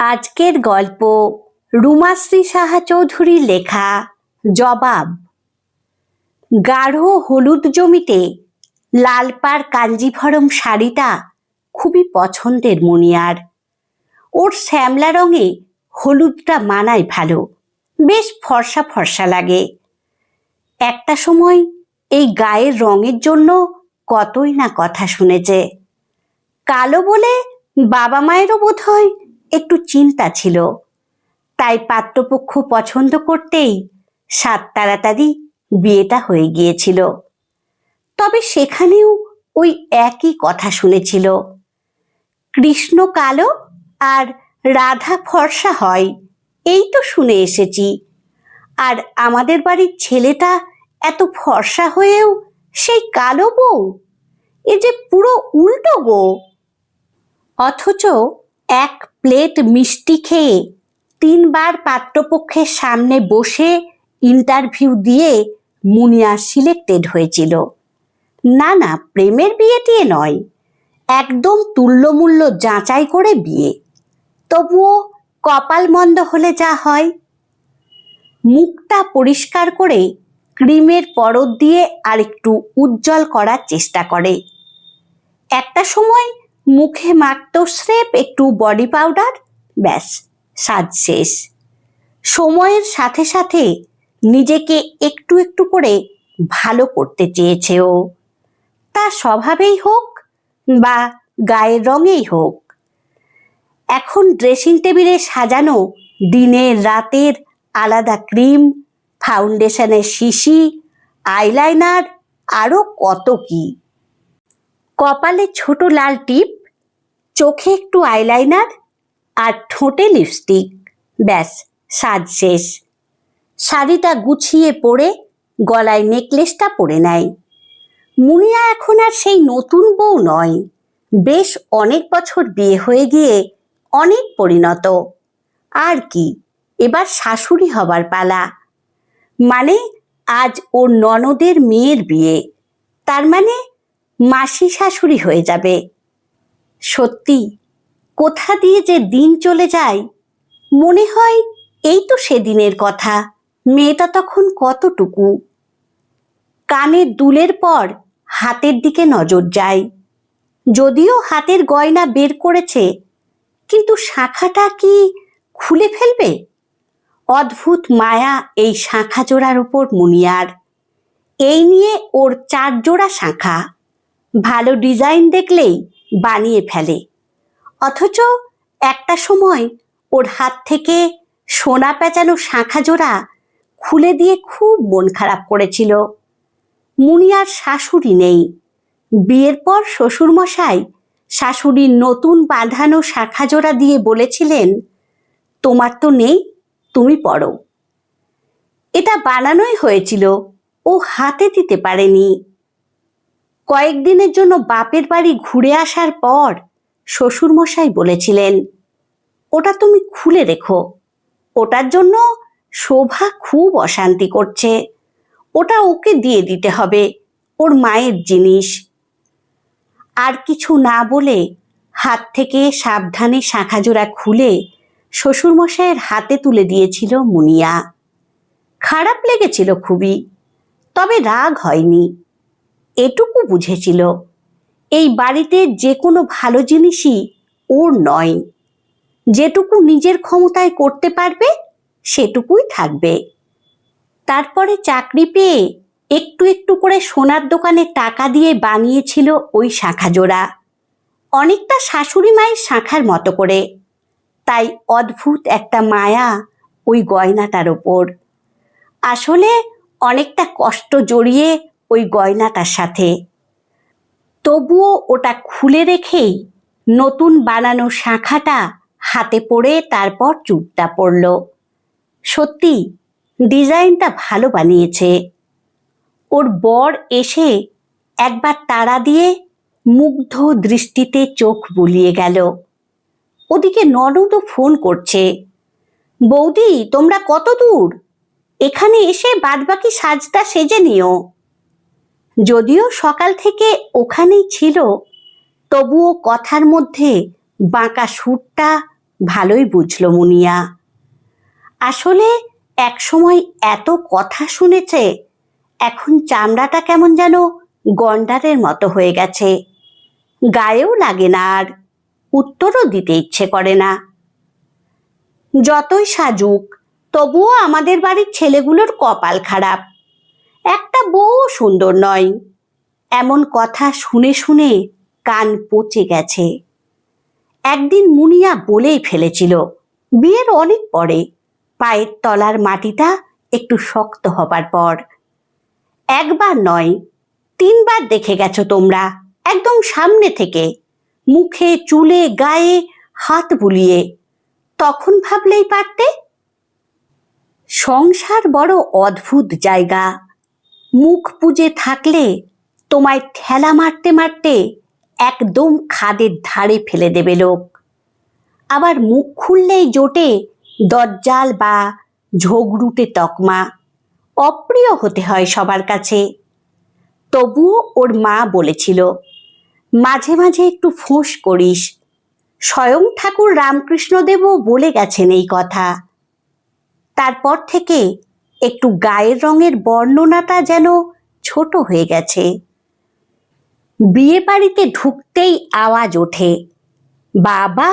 আজকের গল্প রুমাশ্রী সাহা চৌধুরীর লেখা জবাব। গাঢ় হলুদ জমিতে লাল পাড় কাঞ্জিভরম শাড়িটা খুবই পছন্দের মুনিয়ার। ওর শ্যামলা রঙে হলুদটা মানায় ভালো, বেশ ফর্সা ফর্সা লাগে। একটা সময় এই গায়ের রঙের জন্য কতই না কথা শুনেছে। কালো বলে বাবা মায়েরও বোধহয় একটু চিন্তা ছিল, তাই পাত্রপক্ষ পছন্দ করতেই সাত তাড়াতাড়ি বিয়েটা হয়ে গিয়েছিল। তবে সেখানেও ওই একই কথা শুনেছিল, কৃষ্ণ কালো আর রাধা ফর্সা হয়, এই তো শুনে এসেছি। আর আমাদের বাড়ির ছেলেটা এত ফর্সা হয়েও সেই কালো বউ, এ যে পুরো উল্টো গো। অথচ এক প্লেট মিষ্টি খেয়ে 3 বার পাত্রপক্ষের সামনে বসে ইন্টারভিউ দিয়ে মুনিয়া সিলেক্টেড হয়েছিল। না না, প্রেমের বিয়ে টিয়ে নয়, একদম তুল্যমূল্য যাচাই করে বিয়ে। তবুও কপাল মন্দ হলে যা হয়। মুখটা পরিষ্কার করে ক্রিমের পরত দিয়ে আরেকটু উজ্জ্বল করার চেষ্টা করে। একটা সময় মুখে মাখত স্রেফ একটু বডি পাউডার, ব্যাস সাজ শেষ। সময়ের সাথে সাথে নিজেকে একটু একটু করে ভালো করতে চেয়েছে ও, তা স্বভাবেই হোক বা গায়ের রঙেই হোক। এখন ড্রেসিং টেবিলে সাজানো দিনের রাতের আলাদা ক্রিম, ফাউন্ডেশনের শিশি, আইলাইনার, আরও কত কি। কপালে ছোট লাল টিপ, চোখে একটু আইলাইনার আর ঠোঁটে লিপস্টিক, ব্যাস সাজ শেষ। শাড়িটা গুছিয়ে পরে গলায় নেকলেসটা পরে নেয়। মুনিয়া এখন আর সেই নতুন বউ নয়, বেশ অনেক বছর বিয়ে হয়ে গিয়ে অনেক পরিণত। আর কি, এবার শাশুড়ি হবার পালা। মানে আজ ওর ননদের মেয়ের বিয়ে, তার মানে মাসি শাশুড়ি হয়ে যাবে। সত্যি কোথা দিয়ে যে দিন চলে যায়, মনে হয় এই তো সেদিনের কথা। মেয়েটা তখন কতটুকু। কানের দুলের পর হাতের দিকে নজর যায়। যদিও হাতের গয়না বের করেছে, কিন্তু শাঁখাটা কি খুলে ফেলবে? অদ্ভুত মায়া এই শাঁখা জোড়ার উপর মুনিয়ার। এই নিয়ে ওর 4 জোড়া শাঁখা, ভালো ডিজাইন দেখলেই বানিয়ে ফেলে। অথচ একটা সময় ওর হাত থেকে সোনা পেঁচানো শাঁখা জোড়া খুলে দিয়ে খুব মন খারাপ করেছিল। মুনিয়ার শাশুড়ি নেই। বিয়ের পর শ্বশুরমশাই শাশুড়ির নতুন বাঁধানো শাঁখা জোড়া দিয়ে বলেছিলেন, তোমার তো নেই, তুমি পরো। এটা বানানোই হয়েছিল, ও হাতে দিতে পারেনি। কয়েকদিনের জন্য বাপের বাড়ি ঘুরে আসার পর শ্বশুরমশাই বলেছিলেন, ওটা তুমি খুলে রেখো, ওটার জন্য শোভা খুব অশান্তি করছে, ওটা ওকে দিয়ে দিতে হবে, ওর মায়ের জিনিস। আর কিছু না বলে হাত থেকে সাবধানে শাঁখা জোড়া খুলে শ্বশুরমশাইয়ের হাতে তুলে দিয়েছিল মুনিয়া। খারাপ লেগেছিল খুবই, তবে রাগ হয়নি। এটুকু বুঝেছিল, এই বাড়িতে যে কোনো ভালো জিনিসই ওর নয়। যেটুকু নিজের ক্ষমতায় করতে পারবে সেটুকুই থাকবে। তারপরে চাকরি পেয়ে একটু একটু করে সোনার দোকানে টাকা দিয়ে বানিয়েছিল ওই শাঁখা জোড়া, অনেকটা শাশুড়ি মায়ের শাঁখার মতো করে। তাই অদ্ভুত একটা মায়া ওই গয়নাটার ওপর। আসলে অনেকটা কষ্ট জড়িয়ে ওই গয়নাটার সাথে। তবুও ওটা খুলে রেখেই নতুন বানানো শাঁখাটা হাতে পড়ে তারপর চুপটা পড়ল। সত্যি ডিজাইনটা ভালো বানিয়েছে। ওর বর এসে একবার তাড়া দিয়ে মুগ্ধ দৃষ্টিতে চোখ বুলিয়ে গেল। ওদিকে ননদও ফোন করছে, বৌদি তোমরা কত দূর, এখানে এসে বাদবাকি সাজটা সেজে নিও। যদিও সকাল থেকে ওখানেই ছিল, তবুও কথার মধ্যে বাঁকা সুরটা ভালোই বুঝল মুনিয়া। আসলে একসময় এত কথা শুনেছে, এখন চামড়াটা কেমন যেন গন্ডারের মতো হয়ে গেছে। গায়েও লাগে না, আর উত্তরও দিতে ইচ্ছে করে না। যতই সাজুক, তবুও আমাদের বাড়ির ছেলেগুলোর কপাল খারাপ, একটা বউ সুন্দর নয়। এমন কথা শুনে শুনে কান পচে গেছে। একদিন মুনিয়া বলেই ফেলেছিল বিয়ের অনেক পরে, পায়ের তলার মাটিটা একটু শক্ত হবার পর। একবার নয়, 3বার দেখে গেছো তোমরা, একদম সামনে থেকে, মুখে চুলে গায়ে হাত বুলিয়ে। তখন ভাবলেই পারতে। সংসার বড় অদ্ভুত জায়গা। মুখ বুজে থাকলে তোমায় ঠেলা মারতে মারতে একদম খাদের ধারে ফেলে দেবে লোক। আবার মুখ খুললেই জোটে দজ্জাল বা ঝগড়ুটে তকমা। অপ্রিয় হতে হয় সবার কাছে। তবুও ওর মা বলেছিল, মাঝে মাঝে একটু ফোঁস করিস। স্বয়ং ঠাকুর রামকৃষ্ণদেবও বলে গেছেন এই কথা। তারপর থেকে একটু গায়ের রঙের বর্ণনাটা যেন ছোট হয়ে গেছে। বিয়ে বাড়িতে ঢুকতেই আওয়াজ ওঠে, বাবা,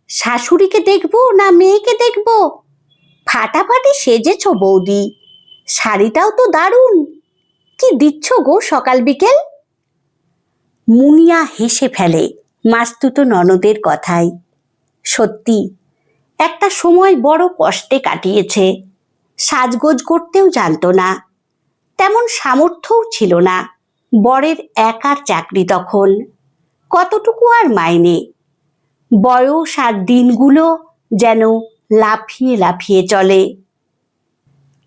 শাশুড়িকে দেখবো না মেয়েকে দেখবো? ফাটাফাটি সেজেছ বৌদি, শাড়িটাও তো দারুণ, কি দিচ্ছ গো সকাল বিকেল? মুনিয়া হেসে ফেলে মাস্তুতো ননদের কথায়। সত্যি, একটা সময় বড় কষ্টে কাটিয়েছে। সাজগোজ করতেও জানতো না, তেমন সামর্থ্যও ছিল না। বরের একার চাকরি তখন, কতটুকু আর মাইনে। বয়স আর দিনগুলো যেন লাফিয়ে লাফিয়ে চলে।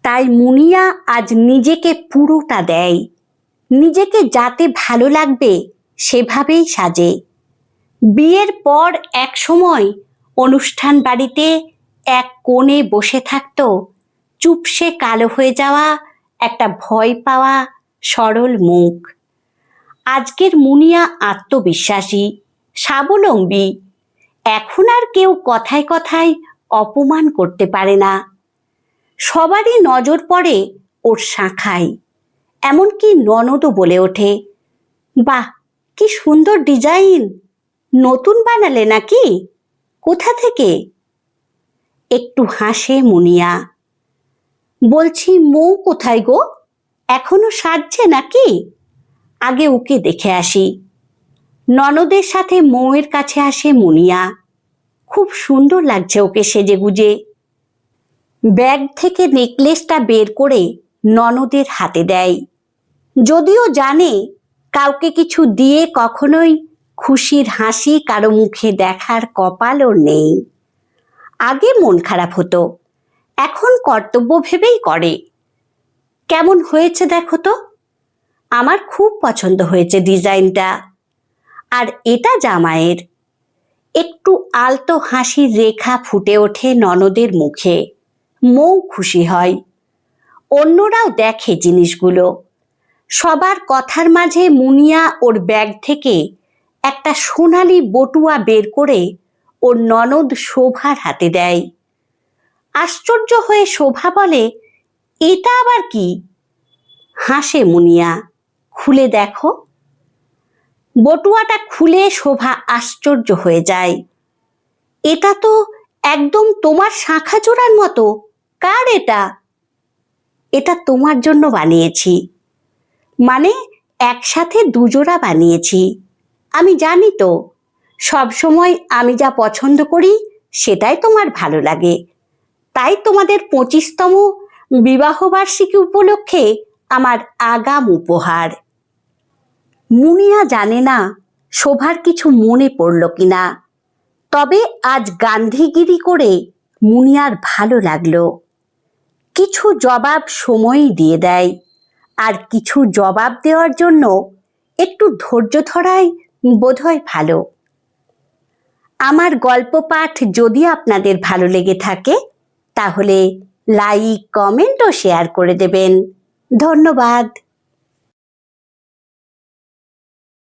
তাই মুনিয়া আজ নিজেকে পুরোটা দেয়, নিজেকে যাতে ভালো লাগবে সেভাবেই সাজে। বিয়ের পর এক সময় অনুষ্ঠান বাড়িতে এক কোণে বসে থাকতো চুপসে কালো হয়ে যাওয়া একটা ভয় পাওয়া সরল মুখ। আজকের মুনিয়া আত্মবিশ্বাসী, স্বাবলম্বী। এখন আর কেউ কথায় কথায় অপমান করতে পারে না। সবারই নজর পড়ে ওর শাখায়। এমনকি ননদও বলে ওঠে, বাহ, কি সুন্দর ডিজাইন, নতুন বানালে নাকি? কোথা থেকে? একটু হাসে মুনিয়া। বলছি, মৌ কোথায় গো? এখনো সাজছে নাকি? আগে ওকে দেখে আসি। ননদের সাথে মৌয়ের কাছে আসে মুনিয়া। খুব সুন্দর লাগছে ওকে সেজে গুজে। ব্যাগ থেকে নেকলেসটা বের করে ননদের হাতে দেয়। যদিও জানে কাউকে কিছু দিয়ে কখনোই খুশির হাসি কারো মুখে দেখার কপাল ওর নেই। আগে মন খারাপ হতো, এখন কর্তব্য ভেবেই করে। কেমন হয়েছে দেখো তো? আমার খুব পছন্দ হয়েছে ডিজাইনটা। আর এটা জামাইয়ের। একটু আলতো হাসির রেখা ফুটে ওঠে ননদের মুখে। মৌ খুশি হয়। অন্যরাও দেখে জিনিসগুলো। সবার কথার মাঝে মুনিয়া ওর ব্যাগ থেকে একটা সোনালি বটুয়া বের করে ওর ননদ শোভার হাতে দেয়। আশ্চর্য হয়ে শোভা বলে, এটা আবার কি? হাসে মুনিয়া, খুলে দেখো। বটুয়াটা খুলে শোভা আশ্চর্য হয়ে যায়। এটা তো একদম তোমার শাঁখা জোড়ার মতো। কার এটা? এটা তোমার জন্য বানিয়েছি। মানে একসাথে দুজোড়া বানিয়েছি। আমি জানি তো, সবসময় আমি যা পছন্দ করি সেটাই তোমার ভালো লাগে। তাই তোমাদের 25তম বিবাহবার্ষিকী উপলক্ষে আমার আগাম উপহার। মুনিয়া জানে না শোভার কিছু মনে পড়ল কিনা, তবে আজ গান্ধীগিরি করে মুনিয়ার ভালো লাগলো। কিছু জবাব সময়ই দিয়ে দেয়, আর কিছু জবাব দেওয়ার জন্য একটু ধৈর্য ধরাই বোধহয় ভালো। আমার গল্প পাঠ যদি আপনাদের ভালো লেগে থাকে তাহলে লাইক, কমেন্ট ও শেয়ার করে দেবেন। ধন্যবাদ।